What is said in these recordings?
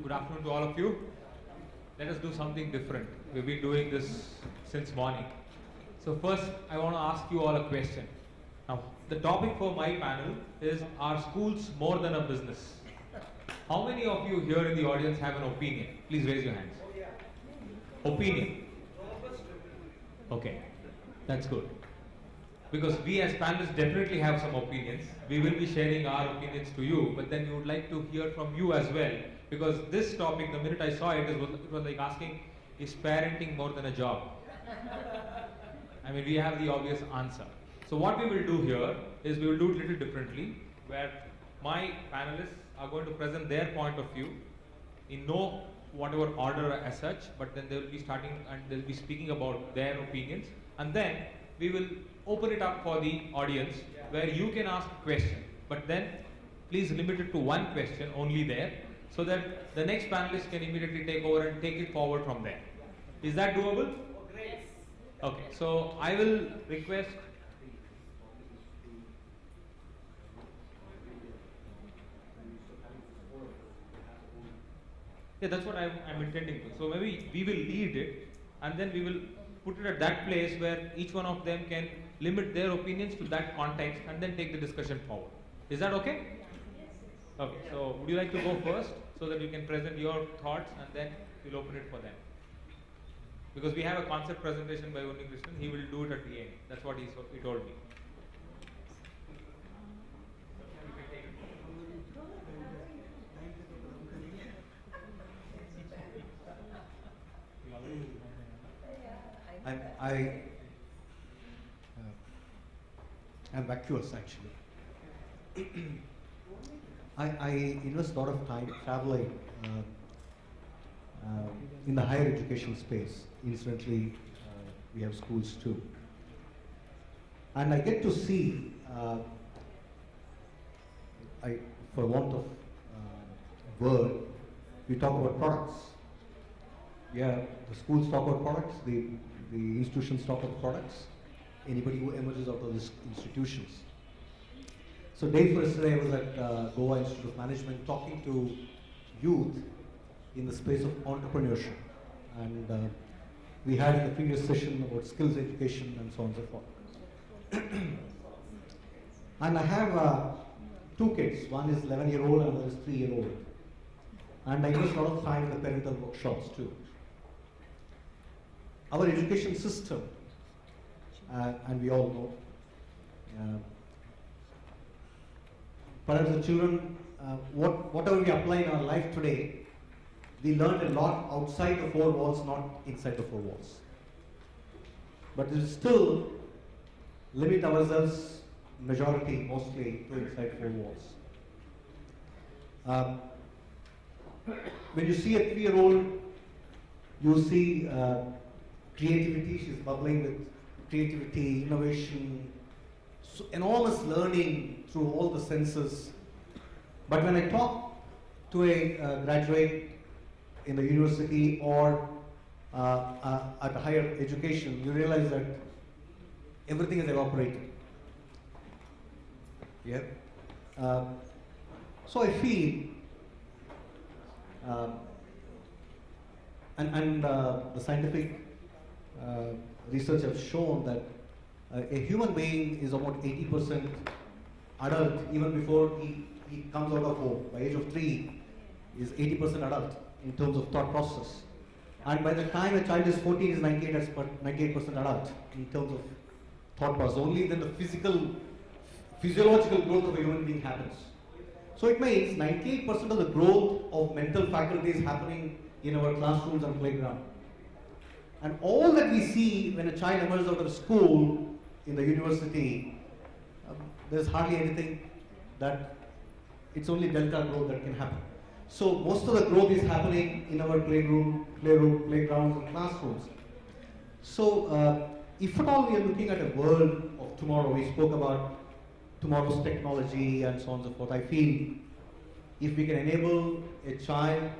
Good afternoon to all of you. Let us do something different. We've been doing this since morning. So first, I want to ask you all a question. Now, the topic for my panel is, are schools more than a business? How many of you here in the audience have an opinion? Please raise your hands. Opinion. Okay, that's good. Because we as panelists definitely have some opinions. We will be sharing our opinions to you, but then we would like to hear from you as well. Because this topic, the minute I saw it, it was like asking, is parenting more than a job? I mean, we have the obvious answer. So what we will do here is we will do it a little differently, where my panelists are going to present their point of view in no whatever order as such, but then they will be starting and they'll be speaking about their opinions, and then we will open it up for the audience where you can ask a question, but then please limit it to one question only there, so that the next panelist can immediately take over and take it forward from there. Is that doable? Okay, so I will request. Yeah, that's what I'm intending to. So maybe we will lead it, and then we will put it at that place where each one of them can limit their opinions to that context and then take the discussion forward. Is that okay? Okay, so would you like to go first so that you can present your thoughts and then we'll open it for them? Because we have a concept presentation by Unni Krishnan, he will do it at the end. That's what he told me. I'm vacuous actually. I invest a lot of time traveling in the higher education space. Incidentally, we have schools too. And I get to see, for want of word, we talk about products. Yeah, the schools talk about products, the institutions talk about products, anybody who emerges out of these institutions. So day for yesterday I was at Goa Institute of Management talking to youth in the space of entrepreneurship, and we had in the previous session about skills education and so on and so forth. And I have two kids, one is 11-year-old and another is 3-year-old, and I invest a lot of time in the parental workshops too. Our education system, and we all know, perhaps the children, whatever we apply in our life today, we learned a lot outside the four walls, not inside the four walls. But we still limit ourselves, majority, mostly, to inside four walls. When you see a 3-year-old, you see creativity, she's bubbling with creativity, innovation, so enormous learning through all the senses. But when I talk to a graduate in the university or at higher education, you realize that everything is evaporated. Yeah. So I feel, and the scientific research has shown that a human being is about 80% adult even before he comes out of home. By age of 3, he is 80% adult in terms of thought process. And by the time a child is 14, is 98% adult in terms of thought process. Only then the physiological growth of a human being happens. So it means 98% of the growth of mental faculty is happening in our classrooms and playground. And all that we see when a child emerges out of school in the university, there's hardly anything that, it's only delta growth that can happen. So most of the growth is happening in our playgrounds and classrooms. So if at all we are looking at a world of tomorrow, we spoke about tomorrow's technology and so on and so forth, I feel if we can enable a child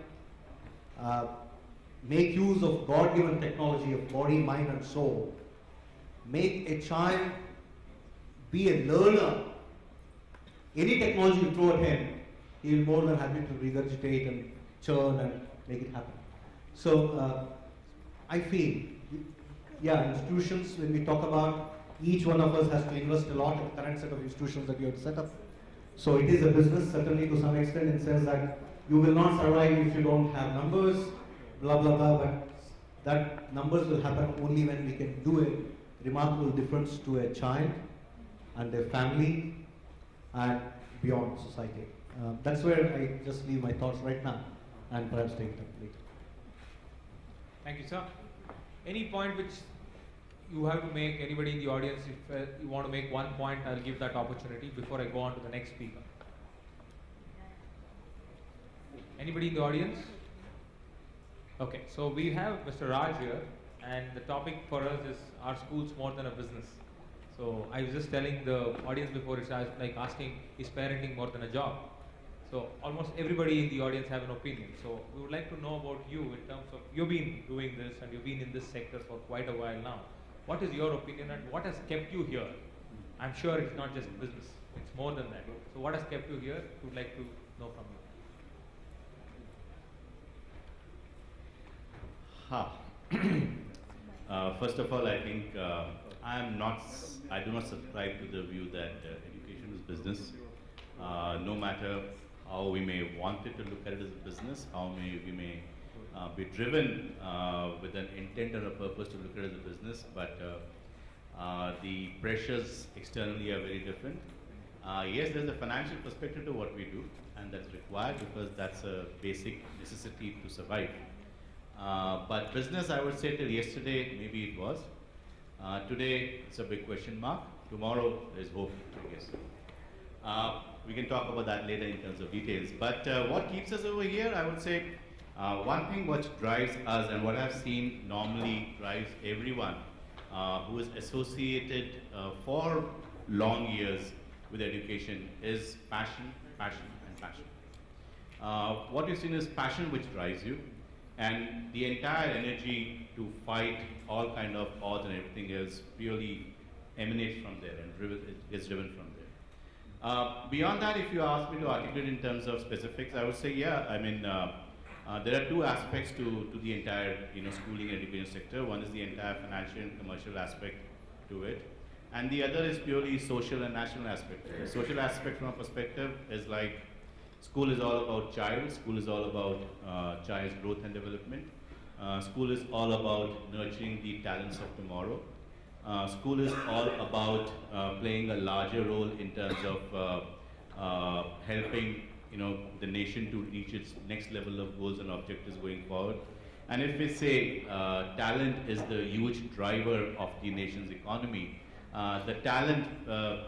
make use of God-given technology of body, mind and soul, make a child be a learner, any technology you throw at him, he will more than happy to regurgitate and churn and make it happen. So I feel, yeah, institutions, when we talk about, each one of us has to invest a lot in the current set of institutions that you have set up. So it is a business, certainly to some extent, in the sense that you will not survive if you don't have numbers, blah, blah, blah, but that numbers will happen only when we can do a remarkable difference to a child and their family and beyond society. That's where I just leave my thoughts right now and perhaps take it up later. Thank you, sir. Any point which you have to make, anybody in the audience, if you want to make one point, I'll give that opportunity before I go on to the next speaker. Anybody in the audience? Okay, so we have Mr. Raj here, and the topic for us is, are schools more than a business? So I was just telling the audience before, it's like asking, is parenting more than a job? So almost everybody in the audience have an opinion. So we would like to know about you in terms of, you've been doing this and you've been in this sector for quite a while now. What is your opinion and what has kept you here? I'm sure it's not just business, it's more than that. So what has kept you here? We would like to know from you. First of all, I think I do not subscribe to the view that education is business. No matter how we may want it to look at it as a business, how we may be driven with an intent or a purpose to look at it as a business, but the pressures externally are very different. Yes, there's a financial perspective to what we do, and that's required because that's a basic necessity to survive. But business, I would say till yesterday, maybe it was. Today, it's a big question mark. Tomorrow, there's hope, I guess. We can talk about that later in terms of details. But what keeps us over here, I would say, one thing which drives us and what I've seen normally drives everyone who is associated for long years with education is passion, passion, and passion. What you've seen is passion which drives you, and the entire energy to fight all kind of odds and everything else purely emanates from there and gets driven from there. Beyond that, if you ask me to articulate in terms of specifics, I would say, yeah, I mean, there are two aspects to the entire schooling and education sector. One is the entire financial and commercial aspect to it, and the other is purely social and national aspect. The social aspect from a perspective is like, school is all about child, school is all about child's growth and development. School is all about nurturing the talents of tomorrow. School is all about playing a larger role in terms of helping the nation to reach its next level of goals and objectives going forward. And if we say talent is the huge driver of the nation's economy, the talent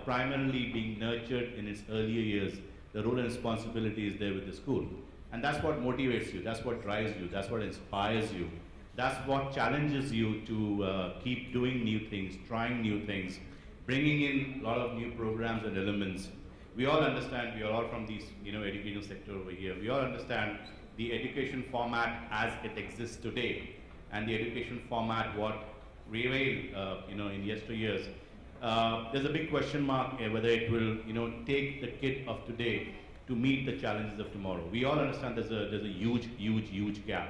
primarily being nurtured in its earlier years, the role and responsibility is there with the school. And that's what motivates you, that's what drives you, that's what inspires you. That's what challenges you to keep doing new things, trying new things, bringing in a lot of new programs and elements. We all understand, we are all from this educational sector over here, we all understand the education format as it exists today and the education format what prevailed in yesteryears. There's a big question mark whether it will take the kid of today to meet the challenges of tomorrow. We all understand there's a huge gap.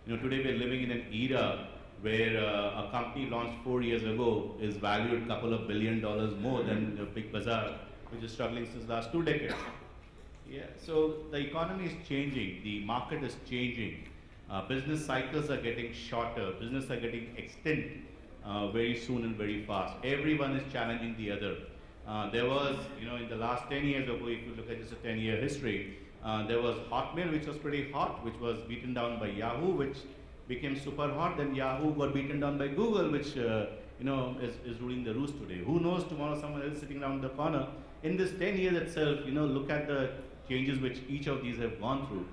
Today we're living in an era where a company launched 4 years ago is valued a couple of $1 billion more than Big Bazaar, which is struggling since the last 2 decades. Yeah, so the economy is changing, the market is changing, business cycles are getting shorter, business are getting extinct very soon and very fast. Everyone is challenging the other. There was, in the last 10 years ago, if you look at just a 10-year history, there was Hotmail, which was pretty hot, which was beaten down by Yahoo, which became super hot. Then Yahoo got beaten down by Google, which is ruling the roost today. Who knows, tomorrow someone else sitting around the corner. In this 10 years itself, look at the changes which each of these have gone through.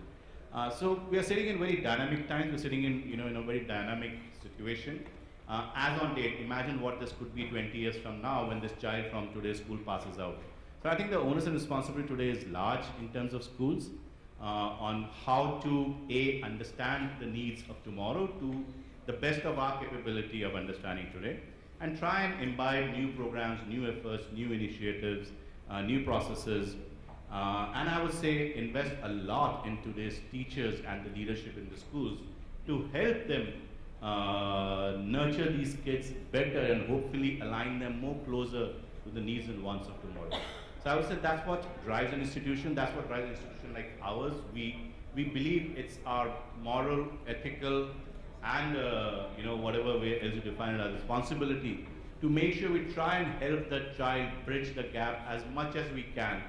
So we are sitting in very dynamic times. We're sitting in a very dynamic situation. As on date, imagine what this could be 20 years from now when this child from today's school passes out. So I think the onus and responsibility today is large in terms of schools on how to understand the needs of tomorrow to the best of our capability of understanding today, and try and imbibe new programs, new efforts, new initiatives, new processes, And I would say invest a lot in today's teachers and the leadership in the schools to help them nurture these kids better and hopefully align them more closer to the needs and wants of tomorrow. So I would say that's what drives an institution. That's what drives an institution like ours. We believe it's our moral, ethical, and whatever way else you define it as responsibility to make sure we try and help the child bridge the gap as much as we can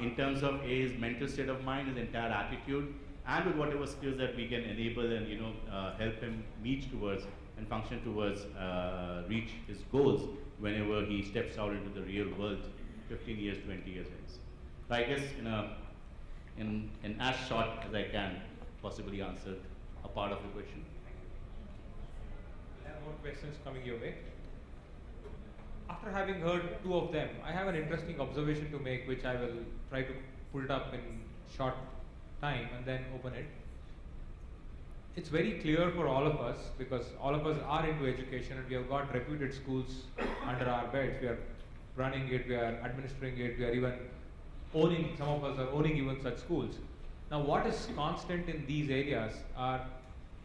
in terms of his mental state of mind, his entire attitude, and with whatever skills that we can enable and help him meet towards and function towards reach his goals whenever he steps out into the real world 15 years, 20 years hence. So I guess in as short as I can possibly answer a part of the question. I have more questions coming your way. After having heard two of them, I have an interesting observation to make, which I will try to pull it up in short time and then open it. It's very clear for all of us, because all of us are into education and we have got reputed schools under our belts. We are running it, we are administering it, we are even owning, some of us are owning even such schools. Now what is constant in these areas are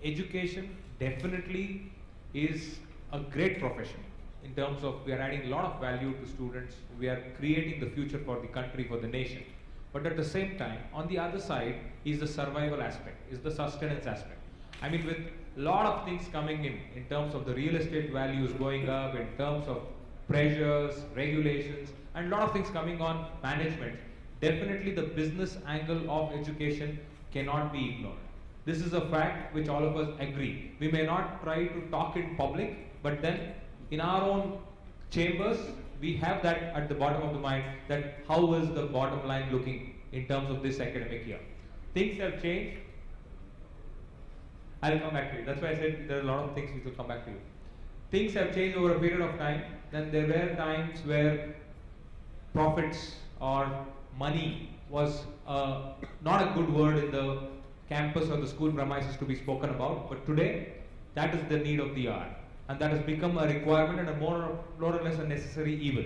education definitely is a great profession. In terms of we are adding a lot of value to students, we are creating the future for the country, for the nation. But at the same time, on the other side is the survival aspect, is the sustenance aspect. I mean, with a lot of things coming in terms of the real estate values going up, in terms of pressures, regulations, and a lot of things coming on management, definitely the business angle of education cannot be ignored. This is a fact which all of us agree. We may not try to talk in public, but then in our own chambers, we have that at the bottom of the mind, that how is the bottom line looking in terms of this academic year. Things have changed. I'll come back to you. That's why I said there are a lot of things which will come back to you. Things have changed over a period of time. Then there were times where profits or money was not a good word in the campus or the school premises to be spoken about. But today, that is the need of the hour. And that has become a requirement and a more or less a necessary evil.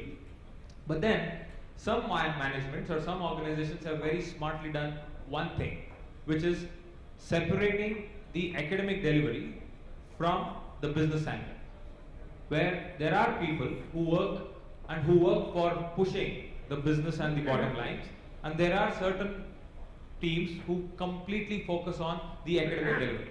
But then, some managements or some organizations have very smartly done one thing, which is separating the academic delivery from the business angle, where there are people who work for pushing the business and the bottom lines, and there are certain teams who completely focus on the academic delivery.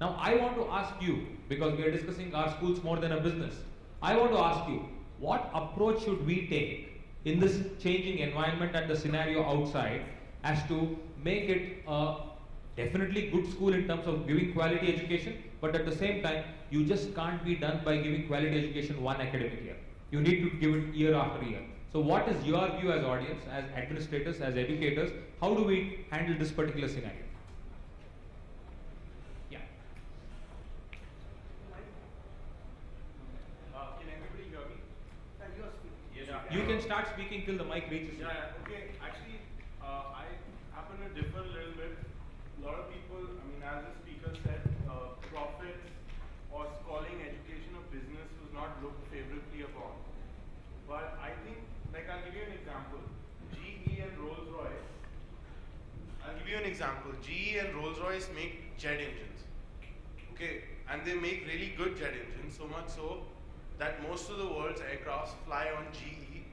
Now I want to ask you, because we are discussing our schools more than a business, I want to ask you, what approach should we take in this changing environment and the scenario outside as to make it a definitely good school in terms of giving quality education, but at the same time, you just can't be done by giving quality education one academic year. You need to give it year after year. So what is your view as audience, as administrators, as educators? How do we handle this particular scenario? Yeah. Can everybody hear me? Yes. You can start speaking till the mic reaches you. Okay. Actually, I happen to differ a little bit. A lot of people, I mean, as the speaker said, profits or calling education a business was not looked favorably upon. But I think, like, I'll give you an example. GE and Rolls-Royce. I'll give you an example. GE and Rolls-Royce make jet engines. Okay, and they make really good jet engines, so much so that most of the world's aircrafts fly on GE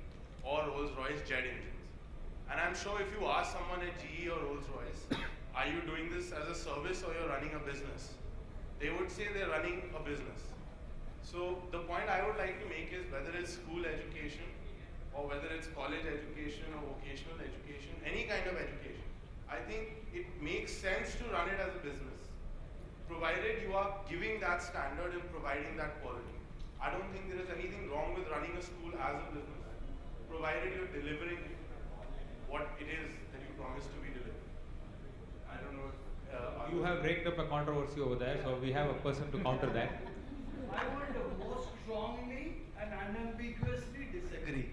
or Rolls-Royce jet engines. And I'm sure if you ask someone at GE or Rolls-Royce, are you doing this as a service or you're running a business? They would say they're running a business. So the point I would like to make is, whether it's school education or whether it's college education or vocational education, any kind of education, I think it makes sense to run it as a business, provided you are giving that standard and providing that quality. I don't think there is anything wrong with running a school as a business, provided you're delivering what it is that you promised to be delivering. I don't know if You have raked up a controversy over there, so we have a person to counter that. I would most strongly and unambiguously disagree.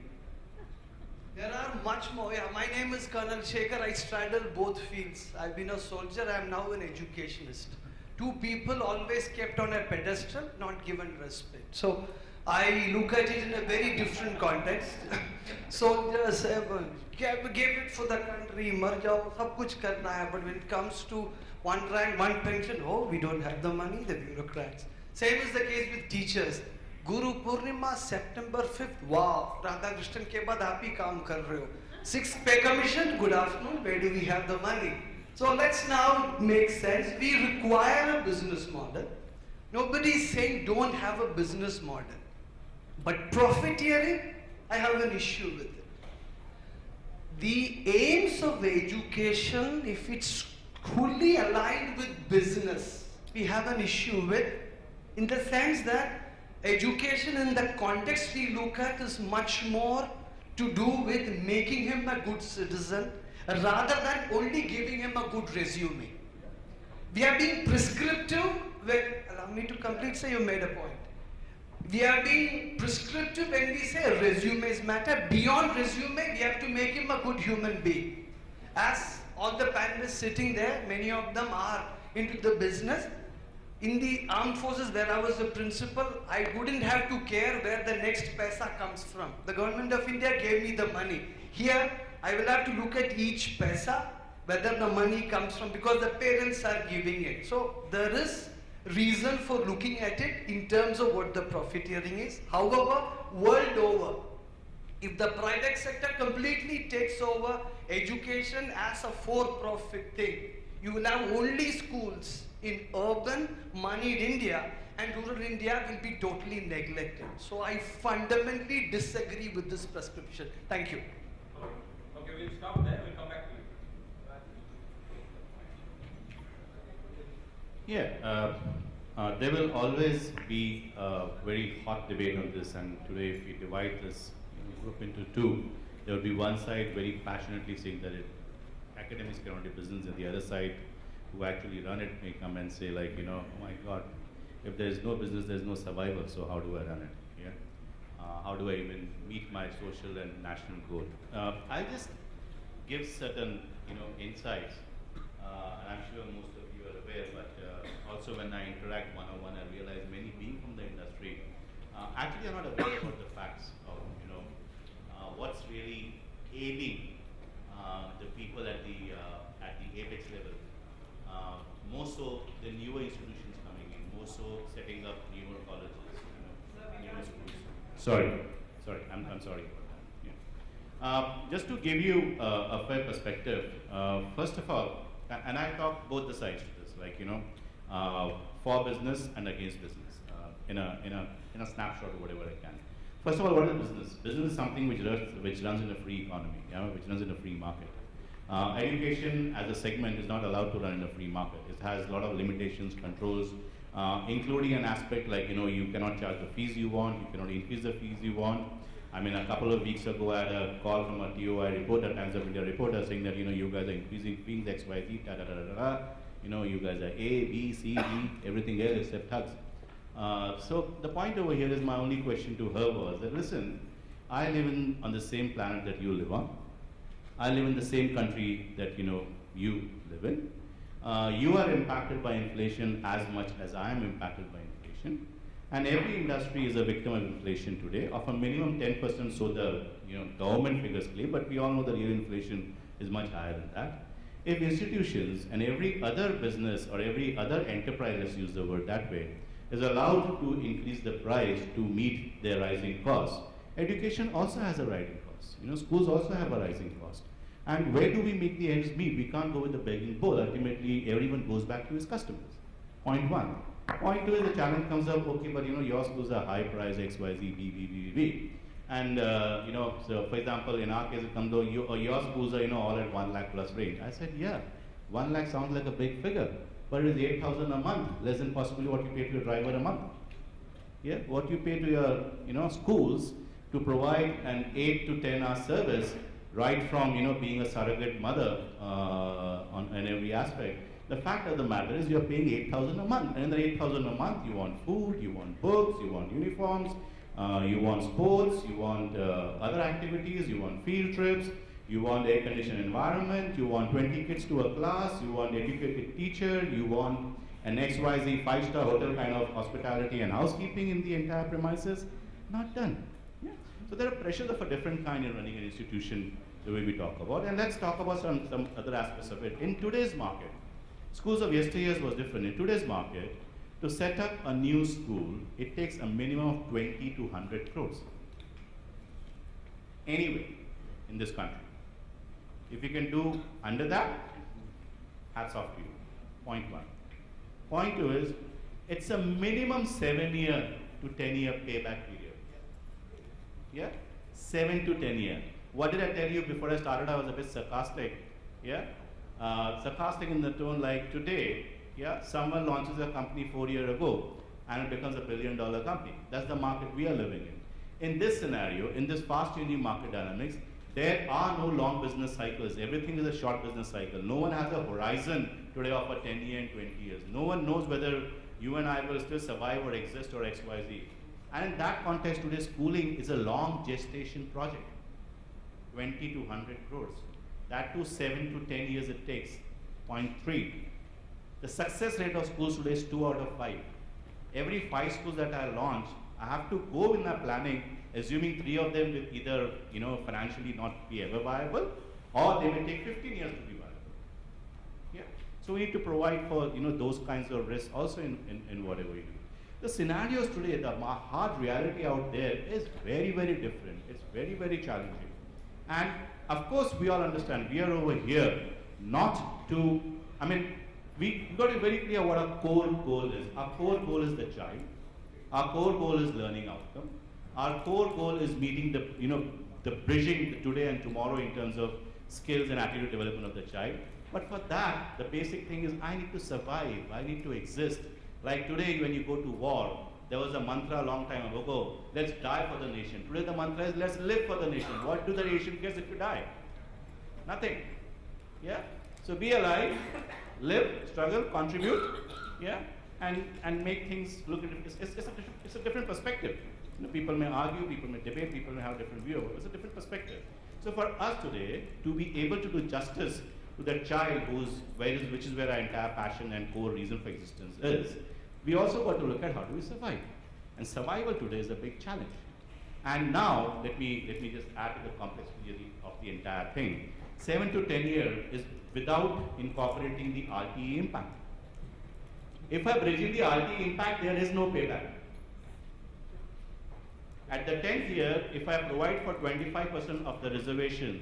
There are much more. Yeah, my name is Colonel Shekhar. I straddle both fields. I've been a soldier. I'm now an educationist. Two people always kept on a pedestal, not given respect. So I look at it in a very different context. Soldiers gave it for the country, mar jao, sab kuch karna hai. But when it comes to one rank, one pension, oh, we don't have the money, the bureaucrats. Same is the case with teachers. Guru Purnima, September 5th, wow, Radha Krishnan ke baad aap hi kaam kar rahe ho. 6th pay commission, good afternoon, where do we have the money? So let's now make sense. We require a business model. Nobody is saying don't have a business model. But profiteering, I have an issue with it. The aims of education, if it's fully aligned with business, we have an issue with, in the sense that education in the context we look at is much more to do with making him a good citizen rather than only giving him a good resume. We are being prescriptive when, allow me to complete, so you made a point. We are being prescriptive when we say resumes matter. Beyond resume, we have to make him a good human being. As all the panelists sitting there, many of them are into the business. In the armed forces, where I was a principal, I wouldn't have to care where the next paisa comes from. The government of India gave me the money. Here, I will have to look at each paisa, whether the money comes from, because the parents are giving it. So there is reason for looking at it in terms of what the profiteering is. However, world over, if the private sector completely takes over education as a for-profit thing, you will have only schools in urban, moneyed India, and rural India will be totally neglected. So I fundamentally disagree with this prescription. Thank you. Okay, we'll stop there. We'll come back to you. Yeah, there will always be a very hot debate on this, and today if we divide this group into two, there will be one side very passionately saying that academics cannot do business, and the other side who actually run it may come and say like, oh my God, if there is no business, there is no survival, so how do I run it? Yeah? How do I even meet my social and national goal? I'll just give certain insights, and I'm sure most of you are aware, but also when I interact one-on-one, I realize many being from the industry actually are not aware about the facts of what's really ailing the people at the apex level. More so the newer institutions coming in, more so setting up newer colleges, newer schools. Sorry, I'm sorry about that. Yeah. Just to give you a fair perspective, first of all, and I talk both the sides to this, like for business and against business, in a snapshot or whatever I can. First of all, what is business? Business is something which runs in a free economy, which runs in a free market. Education as a segment is not allowed to run in a free market. It has a lot of limitations, controls, including an aspect like, you cannot charge the fees you want, you cannot increase the fees you want. I mean, a couple of weeks ago, I had a call from a TOI reporter, Times of India reporter, saying that, you guys are increasing fees, X, Y, Z, da, da, da, da, da. You guys are A, B, C, D, everything else except hugs. So the point over here is, my only question to her was that, listen, I live on the same planet that you live on. I live in the same country that you live in. You are impacted by inflation as much as I am impacted by inflation. And every industry is a victim of inflation today, of a minimum 10%, so the government figures claim, but we all know the real inflation is much higher than that. If institutions and every other business or every other enterprise, let's use the word that way, is allowed to increase the price to meet their rising costs, education also has a rising cost. Schools also have a rising cost. And where do we make the ends meet? We can't go with the begging bowl. Ultimately, everyone goes back to his customers. Point one. Point two is the challenge comes up, okay, but your schools are high price, X, Y, Z, B, B, B, B. And, so for example, in our case, it comes though your schools are, all at 1 lakh plus range. I said, yeah, 1 lakh sounds like a big figure, but it is 8,000 a month, less than possibly what you pay to your driver a month. Yeah, what you pay to your, schools to provide an 8 to 10 hour service, right from, being a surrogate mother in every aspect. The fact of the matter is you're paying 8,000 a month. And in the 8,000 a month, you want food, you want books, you want uniforms, you want sports, you want other activities, you want field trips, you want air-conditioned environment, you want 20 kids to a class, you want educated teacher, you want an XYZ 5-star hotel kind of hospitality and housekeeping in the entire premises. Not done. Yeah. So there are pressures of a different kind in running an institution, the way we talk about. And let's talk about some other aspects of it. In today's market, schools of yesteryears was different. In today's market, to set up a new school, it takes a minimum of 20 to 100 crores. Anyway, in this country. If you can do under that, hats off to you. Point one. Point two is, it's a minimum 7-year to 10-year payback period. Yeah? 7 to 10 years. What did I tell you before I started? I was a bit sarcastic. Yeah? Sarcastic in the tone like today, yeah, someone launches a company 4 years ago and it becomes $1 billion company. That's the market we are living in. In this scenario, in this fast changing market dynamics, there are no long business cycles. Everything is a short business cycle. No one has a horizon today of a 10 year and 20 years. No one knows whether you and I will still survive or exist or XYZ. And in that context, today schooling is a long gestation project. 20 to 100 crores. That too 7 to 10 years it takes. Point three. The success rate of schools today is 2 out of 5. Every 5 schools that I launch, I have to go in my planning, assuming 3 of them will either, financially not be ever viable, or they may take 15 years to be viable. Yeah. So we need to provide for, those kinds of risks also in whatever we do. The scenarios today, the hard reality out there is very, very different. It's very, very challenging. And of course, we all understand, we are over here not to, we've got to be very clear what our core goal is. Our core goal is the child. Our core goal is learning outcome. Our core goal is meeting the bridging the today and tomorrow in terms of skills and attitude development of the child. But for that, the basic thing is I need to survive, I need to exist. Like today when you go to war, there was a mantra a long time ago, let's die for the nation. Today the mantra is let's live for the nation. What do the nation get if you die? Nothing. Yeah? So be alive, live, struggle, contribute, yeah, and make things look at it. It's a different perspective. People may argue, people may debate, people may have different view. It's a different perspective. So for us today, to be able to do justice to that child which is where our entire passion and core reason for existence is, we also got to look at how do we survive. And survival today is a big challenge. And now, let me just add to the complexity of the entire thing. 7 to 10 years is without incorporating the RTE impact. If I'm bridging the RTE impact, there is no payback. At the 10th year, if I provide for 25% of the reservation,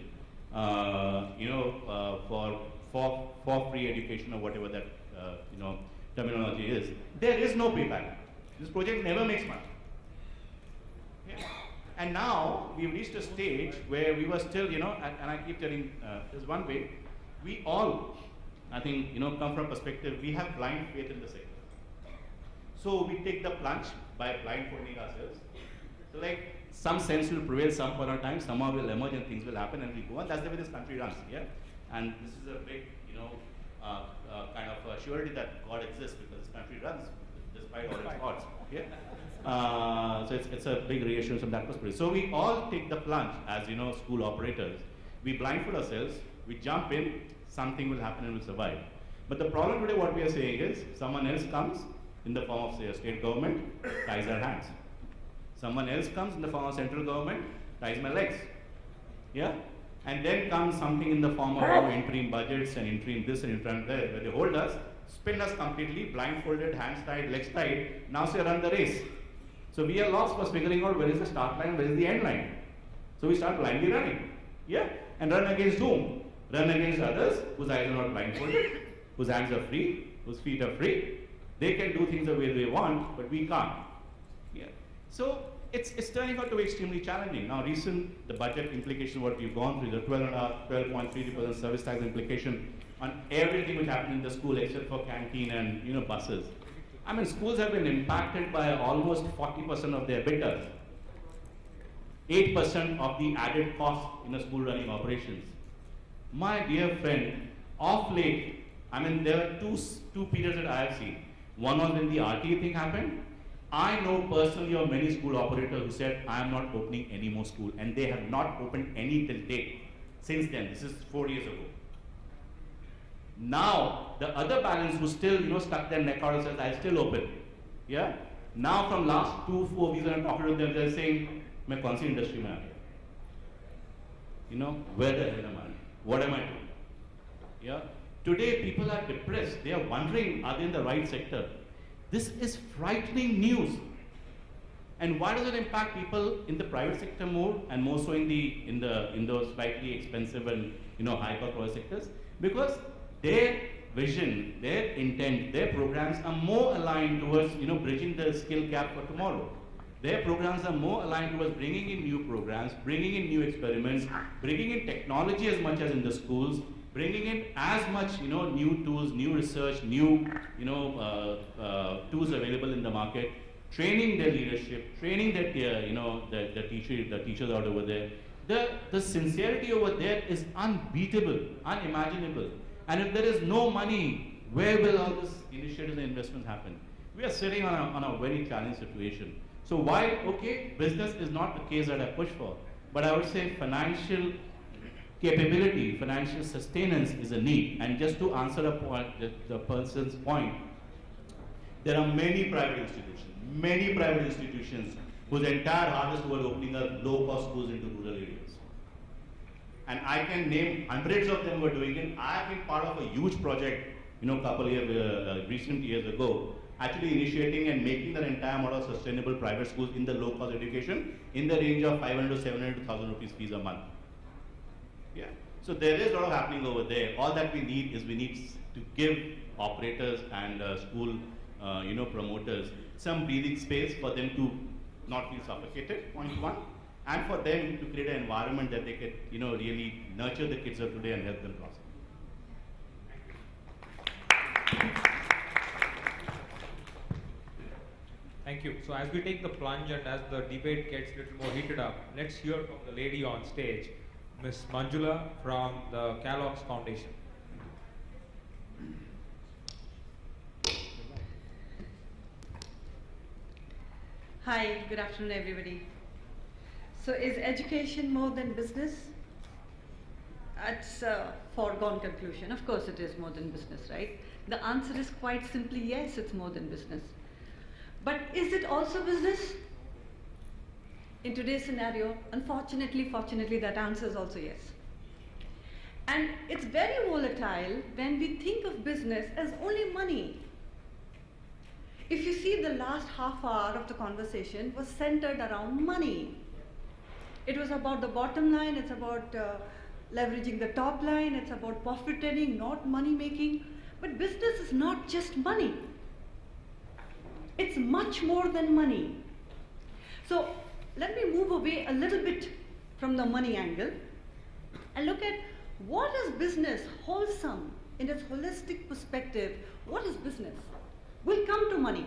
for free education or whatever that terminology is, there is no payback. This project never makes money. Yeah. And now we've reached a stage where we were still, and I keep telling, there's one way, we all, I think, come from a perspective, we have blind faith in the sector. So we take the plunge by blindfolding ourselves. So like some sense will prevail some point of time, somehow will emerge and things will happen and we go on. That's the way this country runs, yeah? And this is a big, kind of surety that God exists because this country runs despite all its odds, yeah? So it's a big reassurance from that perspective. So we all take the plunge as, school operators. We blindfold ourselves, we jump in, something will happen and we'll survive. But the problem today, what we are saying is, someone else comes in the form of, say, a state government, ties our hands. Someone else comes in the form of central government, ties my legs. Yeah? And then comes something in the form of interim budgets and interim this and interim that, where they hold us, spin us completely, blindfolded, hands tied, legs tied, now say run the race. So we are lost for figuring out where is the start line, where is the end line. So we start blindly running. Yeah? And run against whom? Run against others whose eyes are not blindfolded, whose hands are free, whose feet are free. They can do things the way they want, but we can't. Yeah. So it's turning out to be extremely challenging. Now, the budget implication, what we've gone through, the 12.3% service tax implication on everything which happened in the school except for canteen and buses. Schools have been impacted by almost 40% of their EBITDA. 8% of the added cost in a school running operations. My dear friend, of late, there were two periods that I have seen. One was when the RTE thing happened. I know personally of many school operators who said, I am not opening any more school. And they have not opened any till date. Since then, this is 4 years ago. Now, the other balance who still, stuck their neck out and says, I'll still open. Yeah? Now from last 2-4 weeks I'm talking to them, they're saying, मैं कौन सी industry में आ गया? You know, where the hell am I? What am I doing? Yeah. Today people are depressed. They are wondering, are they in the right sector? This is frightening news. And why does it impact people in the private sector more and more so in the slightly expensive and hyper-profit sectors? Because their vision, their intent, their programs are more aligned towards bridging the skill gap for tomorrow. Their programs are more aligned towards bringing in new programs, bringing in new experiments, bringing in technology as much as in the schools, bringing in as much new tools, new research, new tools available in the market, training their leadership, training that the teachers out over there. The sincerity over there is unbeatable, unimaginable. And if there is no money, where will all this initiatives and investments happen? We are sitting on a very challenging situation. So while, okay, business is not the case that I push for, but I would say financial capability, financial sustenance is a need. And just to answer the person's point, there are many private institutions whose entire harvest was opening up low-cost schools into rural areas. And I can name hundreds of them who are doing it. I have been part of a huge project, recent years ago, actually initiating and making the entire model of sustainable private schools in the low-cost education in the range of 500 to 700 to 1,000 rupees fees a month. Yeah. So there is a lot happening over there. All that we need is to give operators and school promoters some breathing space for them to not feel suffocated, point one, and for them to create an environment that they could really nurture the kids of today and help them blossom. Thank you. So as we take the plunge and as the debate gets a little more heated up, let's hear from the lady on stage, Ms. Manjula from the Kellogg's Foundation. Hi, good afternoon, everybody. So is education more than business? That's a foregone conclusion. Of course it is more than business, right? The answer is quite simply yes, it's more than business. But is it also business? In today's scenario, unfortunately, fortunately, that answer is also yes. And it's very volatile when we think of business as only money. If you see, the last half hour of the conversation was centered around money. It was about the bottom line, it's about leveraging the top line, it's about profiteering, not money making. But business is not just money. It's much more than money. So let me move away a little bit from the money angle and look at what is business wholesome in its holistic perspective. What is business? We'll come to money.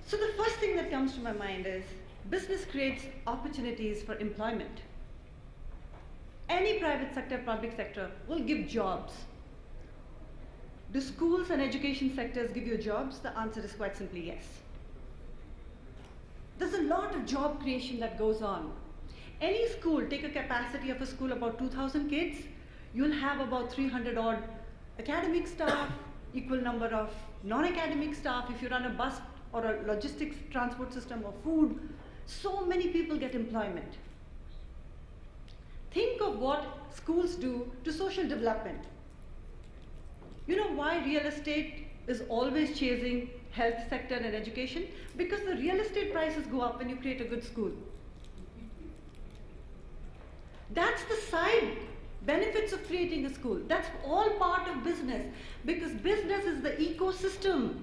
So the first thing that comes to my mind is business creates opportunities for employment. Any private sector, public sector will give jobs. Do schools and education sectors give you jobs? The answer is quite simply yes. There's a lot of job creation that goes on. Any school, take a capacity of a school about 2,000 kids, you'll have about 300 odd academic staff, equal number of non-academic staff. If you run a bus or a logistics transport system or food, so many people get employment. Think of what schools do to social development. You know why real estate is always chasing health sector and education? Because the real estate prices go up when you create a good school. That's the side benefits of creating a school. That's all part of business, because business is the ecosystem.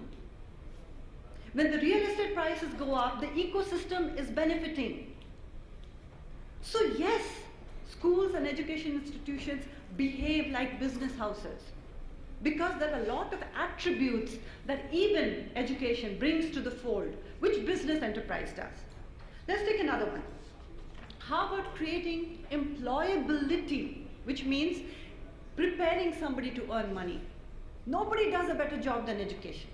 When the real estate prices go up, the ecosystem is benefiting. So yes, schools and education institutions behave like business houses, because there are a lot of attributes that even education brings to the fold, which business enterprise does. Let's take another one. How about creating employability, which means preparing somebody to earn money? Nobody does a better job than education.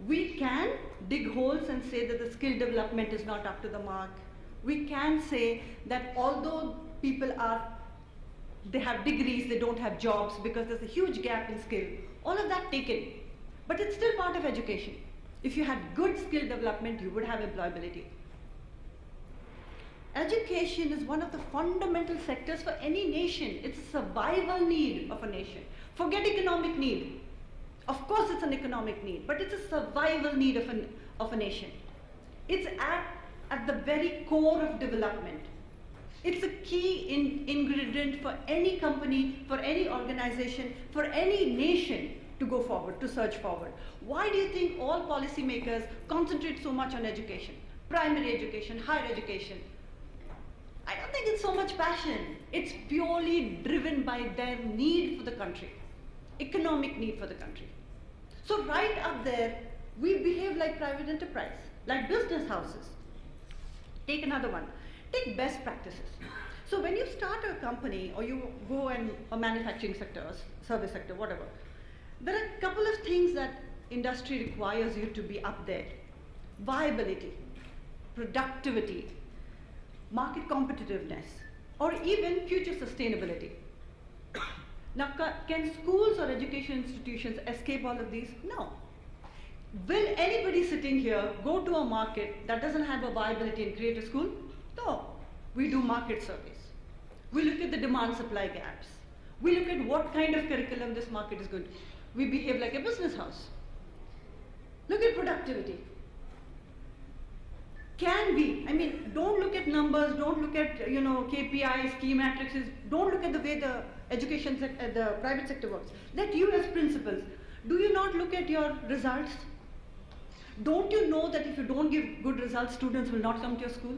We can dig holes and say that the skill development is not up to the mark. We can say that although people they have degrees, they don't have jobs because there's a huge gap in skill. All of that taken. But it's still part of education. If you had good skill development, you would have employability. Education is one of the fundamental sectors for any nation. It's a survival need of a nation. Forget economic need. Of course it's an economic need, but it's a survival need of a nation. It's at the very core of development. It's a key ingredient for any company, for any organization, for any nation to go forward, to surge forward. Why do you think all policymakers concentrate so much on education? Primary education, higher education. I don't think it's so much passion. It's purely driven by their need for the country, economic need for the country. So right up there, we behave like private enterprise, like business houses. Take another one. Take best practices. So when you start a company or you go in a manufacturing sector, or service sector, whatever, there are a couple of things that industry requires you to be up there. Viability, productivity, market competitiveness, or even future sustainability. Now, can schools or education institutions escape all of these? No. Will anybody sitting here go to a market that doesn't have a viability and create a school? No. We do market surveys. We look at the demand-supply gaps. We look at what kind of curriculum this market is going to. We behave like a business house. Look at productivity. Can we? I mean, don't look at numbers, don't look at KPIs, key matrices, don't look at the way the the private sector works. Let you as principals, do you not look at your results? Don't you know that if you don't give good results, students will not come to your school?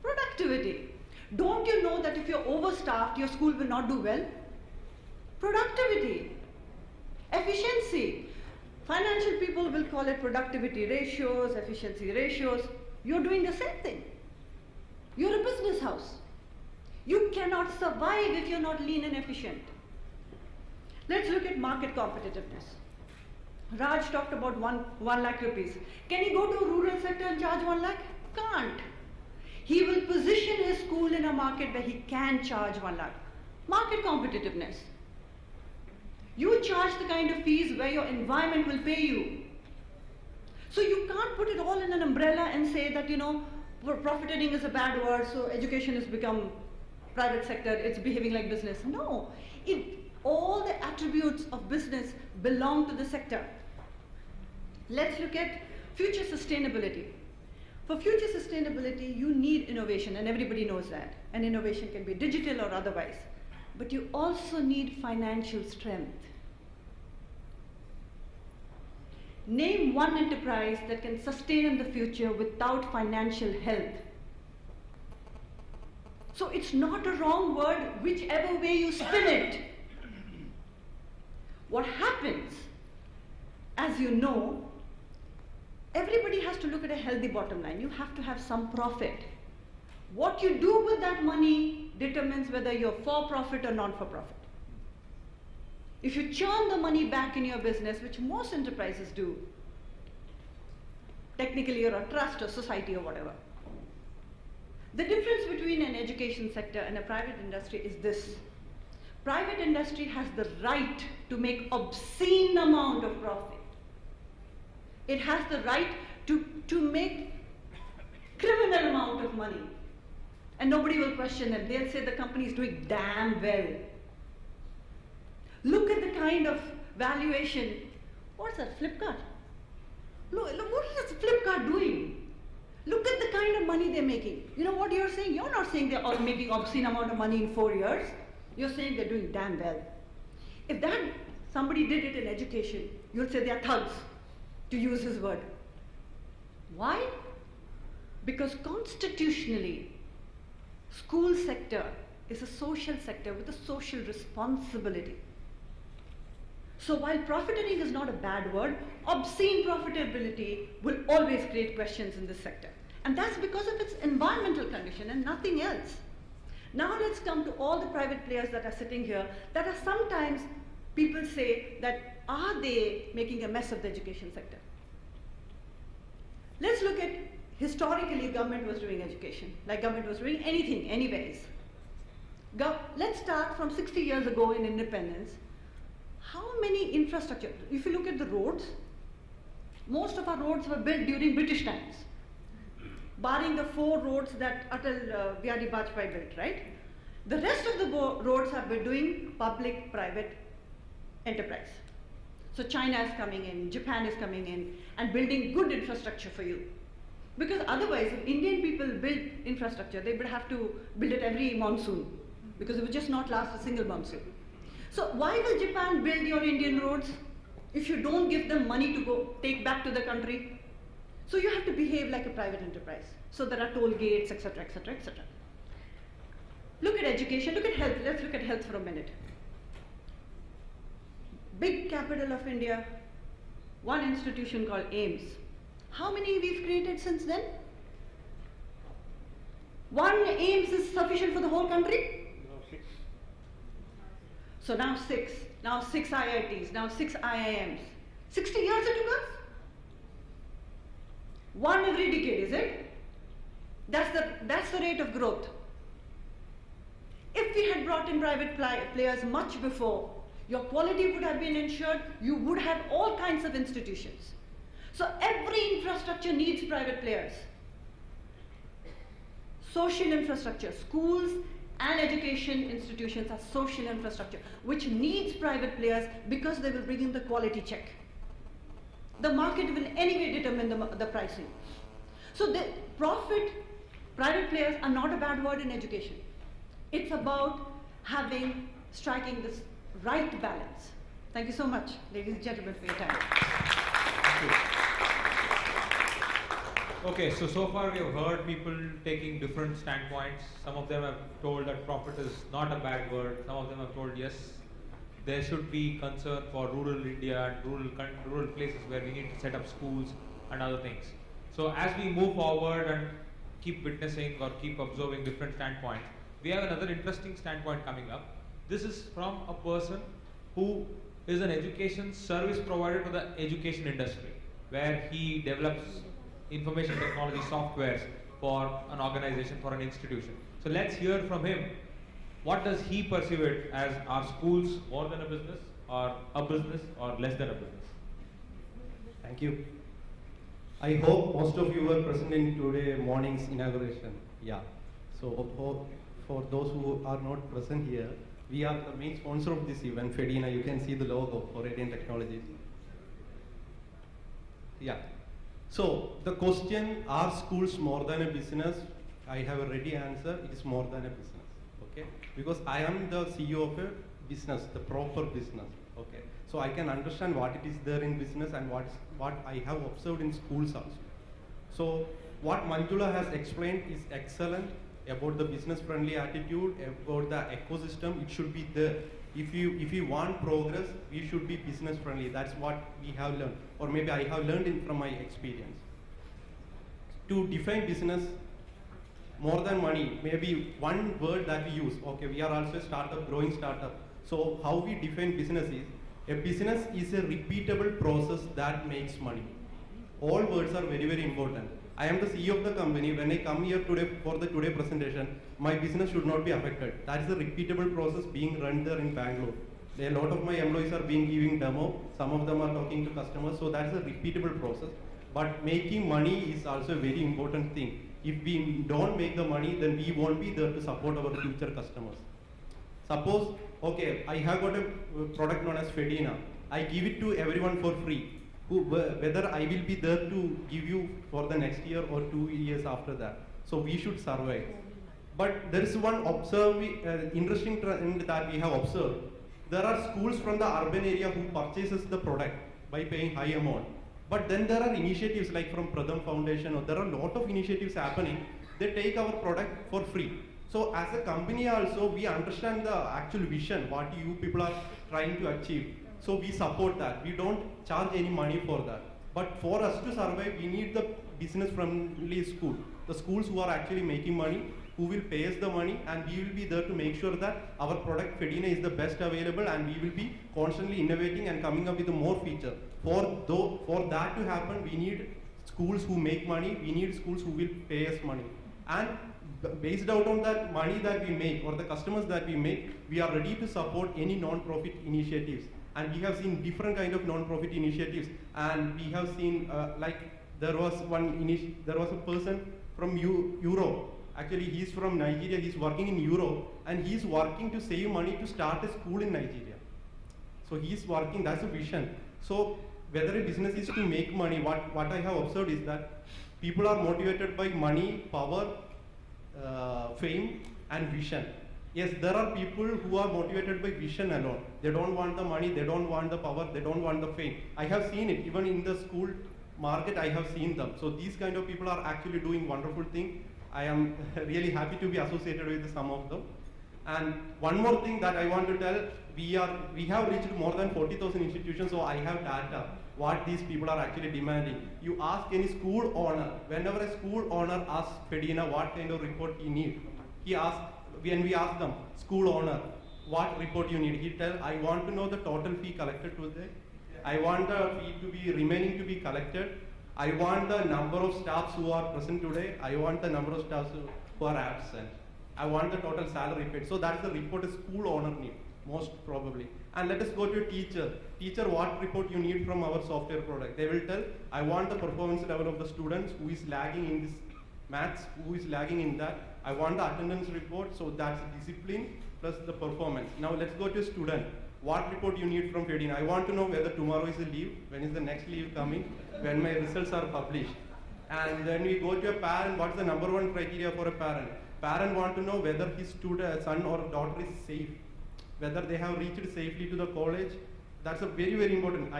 Productivity. Don't you know that if you're overstaffed, your school will not do well? Productivity. Efficiency. Financial people will call it productivity ratios, efficiency ratios. You're doing the same thing. You're a business house. You cannot survive if you're not lean and efficient. Let's look at market competitiveness. Raj talked about 1 lakh rupees. Can he go to a rural sector and charge 1 lakh? Can't. He will position his school in a market where he can charge 1 lakh. Market competitiveness. You charge the kind of fees where your environment will pay you. So you can't put it all in an umbrella and say that, profit earning is a bad word, so education has become private sector, it's behaving like business. No, all the attributes of business belong to the sector. Let's look at future sustainability. For future sustainability, you need innovation, and everybody knows that. And innovation can be digital or otherwise. But you also need financial strength. Name one enterprise that can sustain in the future without financial health. So it's not a wrong word, whichever way you spin it. What happens, as you know, everybody has to look at a healthy bottom line. You have to have some profit. What you do with that money determines whether you're for profit or non for profit. If you churn the money back in your business, which most enterprises do, technically you're a trust or society or whatever. The difference between an education sector and a private industry is this. Private industry has the right to make obscene amount of profit. It has the right to make criminal amount of money. And nobody will question them. They'll say the company is doing damn well. Look at the kind of valuation. What's that, Flipkart? Look, what is Flipkart doing? Look at the kind of money they're making. You know what you're saying? You're not saying they're all making obscene amount of money in 4 years. You're saying they're doing damn well. If somebody did it in education, you'll say they're thugs, to use his word. Why? Because constitutionally, school sector is a social sector with a social responsibility. So while profit earning is not a bad word, obscene profitability will always create questions in this sector. And that's because of its environmental condition and nothing else. Now let's come to all the private players that are sitting here that are sometimes people say that are they making a mess of the education sector? Let's look at historically government was doing education, like government was doing anything, anyways. Let's start from 60 years ago in independence. how many infrastructure, if you look at the roads, most of our roads were built during British times, barring the 4 roads that Atal Bihari Vajpayee built, right? The rest of the roads have been doing public-private enterprise. So China is coming in, Japan is coming in, and building good infrastructure for you. Because otherwise, if Indian people build infrastructure, they would have to build it every monsoon, because it would just not last a single monsoon. So why will Japan build your Indian roads if you don't give them money to go take back to the country? So you have to behave like a private enterprise. So there are toll gates, etc., etc., etc. Look at education, look at health. Let's look at health for a minute. Big capital of India, one institution called AIIMS. How many we've created since then? One AIIMS is sufficient for the whole country? No, 6. So now 6. Now 6 IITs, now 6 IIMs. 60 years it took us? One every decade, is it? That's the rate of growth. If we had brought in private players much before, your quality would have been ensured, you would have all kinds of institutions. So every infrastructure needs private players. Social infrastructure, schools and education institutions are social infrastructure, which needs private players because they will bring in the quality check. The market will anyway determine the pricing. So the private players are not a bad word in education. It's about striking this right balance. Thank you so much, ladies and gentlemen, for your time. Okay, so far we have heard people taking different standpoints. Some of them have told that profit is not a bad word. Some of them have told yes, there should be concern for rural India and rural places where we need to set up schools and other things. So as we move forward and keep witnessing or keep observing different standpoints, we have another interesting standpoint coming up. This is from a person who is an education service provider to the education industry, where he develops information technology softwares for an organization, for an institution. So let's hear from him. What does he perceive it as? Are schools more than a business, or less than a business? Thank you. I hope most of you were present in today morning's inauguration. Yeah. So for those who are not present here, we are the main sponsor of this event, FEDINA. You can see the logo for Radiant Technologies. Yeah. So the question, are schools more than a business? I have a ready answer. It is more than a business. Okay. Because I am the CEO of a business, the proper business. Okay. So I can understand what it is there in business and what I have observed in schools also. So what Manjula has explained is excellent about the business friendly attitude, about the ecosystem. It should be there. If you want progress, we should be business friendly. That's what we have learned, or maybe I have learned from my experience. To define business, more than money, maybe one word that we use. Okay, we are also a startup, growing startup. So how we define business is, a business is a repeatable process that makes money. All words are very, very important. I am the CEO of the company. When I come here today for the today presentation, my business should not be affected. That is a repeatable process being run there in Bangalore. A lot of my employees are giving demo. Some of them are talking to customers. So that is a repeatable process. But making money is also a very important thing. If we don't make the money, then we won't be there to support our future customers. Suppose, okay, I have got a product known as FEDINA. I give it to everyone for free. Whether I will be there to give you for the next year or 2 years after that. So we should survive. But there is one interesting trend that we have observed. There are schools from the urban area who purchases the product by paying high amount. But then there are initiatives like from Pradham Foundation, or there are a lot of initiatives happening. They take our product for free. So as a company also, we understand the actual vision, what you people are trying to achieve. So we support that. We don't charge any money for that. But for us to survive, we need the business-friendly school. The schools who are actually making money, who will pay us the money, and we will be there to make sure that our product FEDINA is the best available, and we will be constantly innovating and coming up with more features. For that to happen, we need schools who make money. We need schools who will pay us money. And based out on that money that we make or the customers that we make, we are ready to support any non-profit initiatives. and we have seen different kind of non-profit initiatives, and we have seen like there was a person from Europe. Actually, he's from Nigeria. He's working in Europe, and he's working to save money to start a school in Nigeria. So he's working. That's a vision. So whether a business is to make money, what I have observed is that people are motivated by money, power, fame, and vision. Yes, there are people who are motivated by vision alone. They don't want the money, they don't want the power, they don't want the fame. I have seen it, even in the school market, I have seen them. So these kind of people are actually doing wonderful things. I am really happy to be associated with some of them. And one more thing that I want to tell, we have reached more than 40,000 institutions, so I have data, what these people are actually demanding. You ask any school owner, whenever a school owner asks FEDINA what kind of report he needs, when we ask them, school owner, what report you need, he tell, I want to know the total fee collected today. I want the fee to be remaining to be collected. I want the number of staffs who are present today. I want the number of staffs who are absent. I want the total salary paid. So that is the report a school owner needs, most probably. And let us go to a teacher. Teacher, what report you need from our software product? They will tell, I want the performance level of the students, who is lagging in this maths, who is lagging in that. I want the attendance report, so that's discipline plus the performance. Now let's go to a student. What report you need from FEDINA? I want to know whether tomorrow is a leave, when is the next leave coming, when my results are published. And then we go to a parent, what's the number one criteria for a parent? Parent want to know whether his son or daughter is safe, whether they have reached safely to the college. That's a very, very important.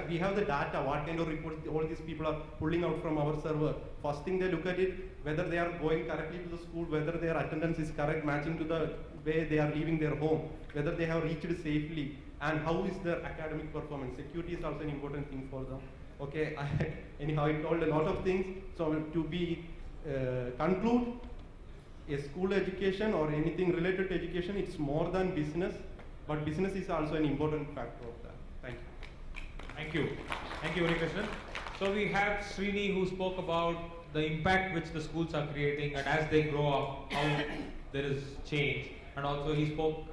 We have the data, what kind of reports all these people are pulling out from our server. First thing they look at it, whether they are going correctly to the school, whether their attendance is correct, matching to the way they are leaving their home, whether they have reached safely, and how is their academic performance. Security is also an important thing for them. Okay, anyhow, I told a lot of things. So to be conclude, a school education or anything related to education, it's more than business, but business is also an important factor of that. Thank you. Thank you. Thank you, Unikrishnan. So we have Srini, who spoke about the impact which the schools are creating, and as they grow up, how there is change. And also he spoke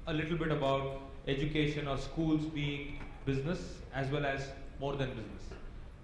a little bit about education or schools being business as well as more than business.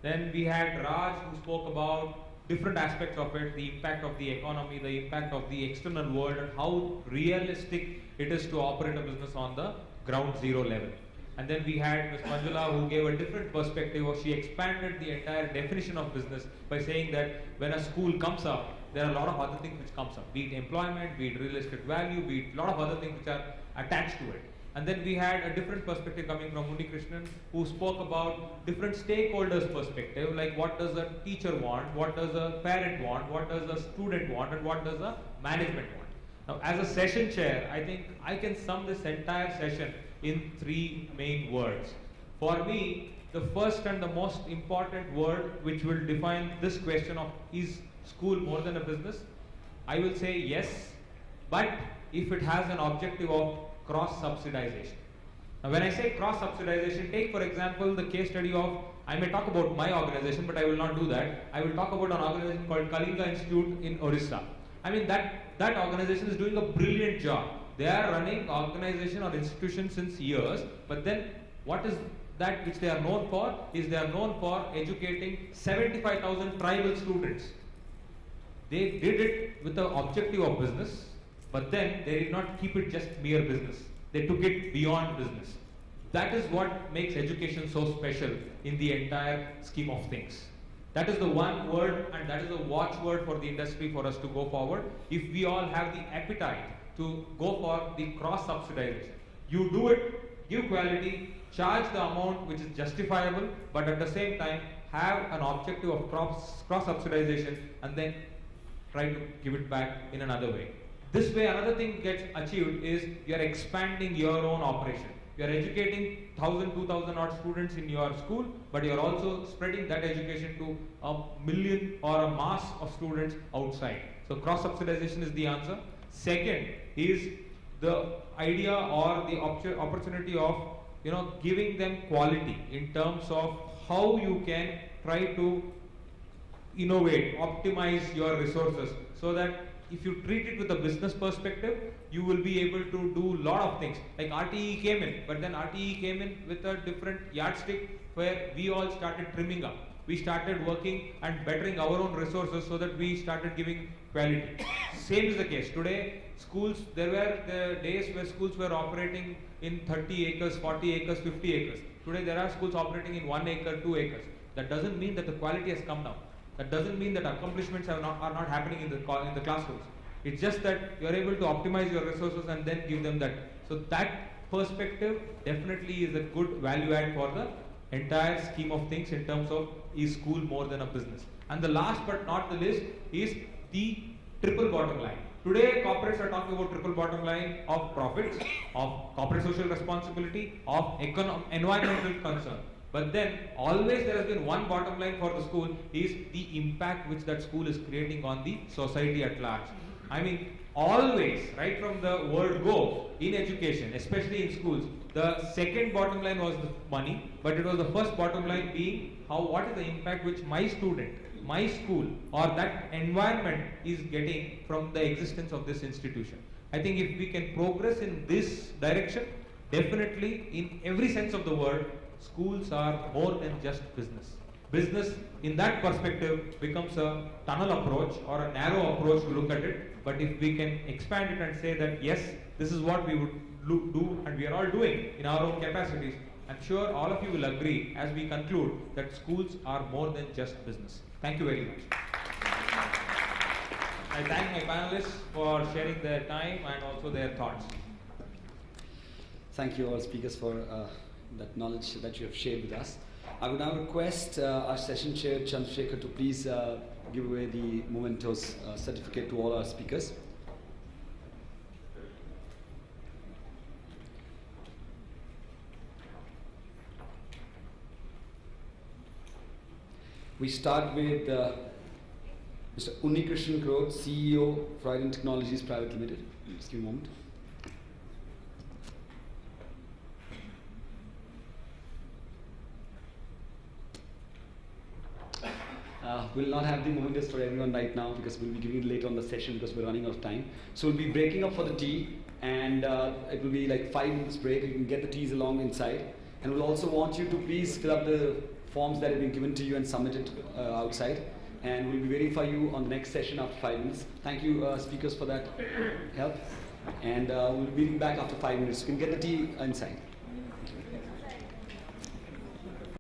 Then we had Raj, who spoke about different aspects of it, the impact of the economy, the impact of the external world, and how realistic it is to operate a business on the ground zero level. And then we had Ms. Manjula, who gave a different perspective, or she expanded the entire definition of business by saying that when a school comes up, there are a lot of other things which comes up, be it employment, be it real estate value, be it a lot of other things which are attached to it. And then we had a different perspective coming from Unikrishnan, who spoke about different stakeholders' perspective, like what does a teacher want, what does a parent want, what does a student want, and what does a management want. Now, as a session chair, I think I can sum this entire session in 3 main words. For me, the first and the most important word which will define this question of is school more than a business, I will say yes, but if it has an objective of cross-subsidization. Now when I say cross-subsidization, take for example the case study of, I may talk about my organization, but I will not do that. I will talk about an organization called Kalinga Institute in Orissa. I mean that organization is doing a brilliant job. They are running organization or institution since years, but then what is that which they are known for is they are known for educating 75,000 tribal students. They did it with the objective of business, but then they did not keep it just mere business. They took it beyond business. That is what makes education so special in the entire scheme of things. That is the one word, and that is the watchword for the industry for us to go forward. If we all have the appetite to go for the cross-subsidization, you do it, give quality, charge the amount which is justifiable, but at the same time have an objective of cross-subsidization, and then try to give it back in another way. This way, another thing gets achieved is you are expanding your own operation. You are educating 1,000, 2,000 odd students in your school, but you are also spreading that education to a million or a mass of students outside. So cross-subsidization is the answer. Second is the idea or the opportunity of giving them quality in terms of how you can try to innovate, optimize your resources so that if you treat it with a business perspective, you will be able to do a lot of things. Like RTE came in, but then RTE came in with a different yardstick where we all started trimming up. We started working and bettering our own resources so that we started giving quality. Same is the case. Today, schools, there were the days where schools were operating in 30 acres, 40 acres, 50 acres. Today, there are schools operating in 1 acre, 2 acres. That doesn't mean that the quality has come down. That doesn't mean that accomplishments are not happening in the classrooms. It's just that you are able to optimize your resources and then give them that. So that perspective definitely is a good value add for the entire scheme of things in terms of is school more than a business. And the last but not the least is the triple bottom line. Today corporates are talking about triple bottom line of profits, of corporate social responsibility, of environmental concern. But then always there has been one bottom line for the school is the impact which that school is creating on the society at large. I mean, always, right from the word go in education, especially in schools, the second bottom line was the money, but it was the first bottom line being what is the impact which my student, my school or that environment is getting from the existence of this institution. I think if we can progress in this direction, definitely in every sense of the word, schools are more than just business. Business in that perspective becomes a tunnel approach or a narrow approach to look at it. But if we can expand it and say that yes, this is what we would do and we are all doing in our own capacities, I'm sure all of you will agree as we conclude that schools are more than just business. Thank you very much. I thank my panelists for sharing their time and also their thoughts. Thank you all speakers for that knowledge that you have shared with us. I would now request our session chair Chandrasekhar to please give away the Mementos certificate to all our speakers. We start with Mr. Unnikrishnan Kroth, CEO, Freudian Technologies Private Limited. Just give me a moment. We'll not have the Mementos for everyone right now because we'll be giving it later on the session because we're running out of time. So we'll be breaking up for the tea and it will be like 5 minutes break. You can get the teas along inside. And we'll also want you to please fill up the forms that have been given to you and submit it outside. And we'll be waiting for you on the next session after 5 minutes. Thank you speakers for that help. And we'll be meeting back after 5 minutes. You can get the tea inside.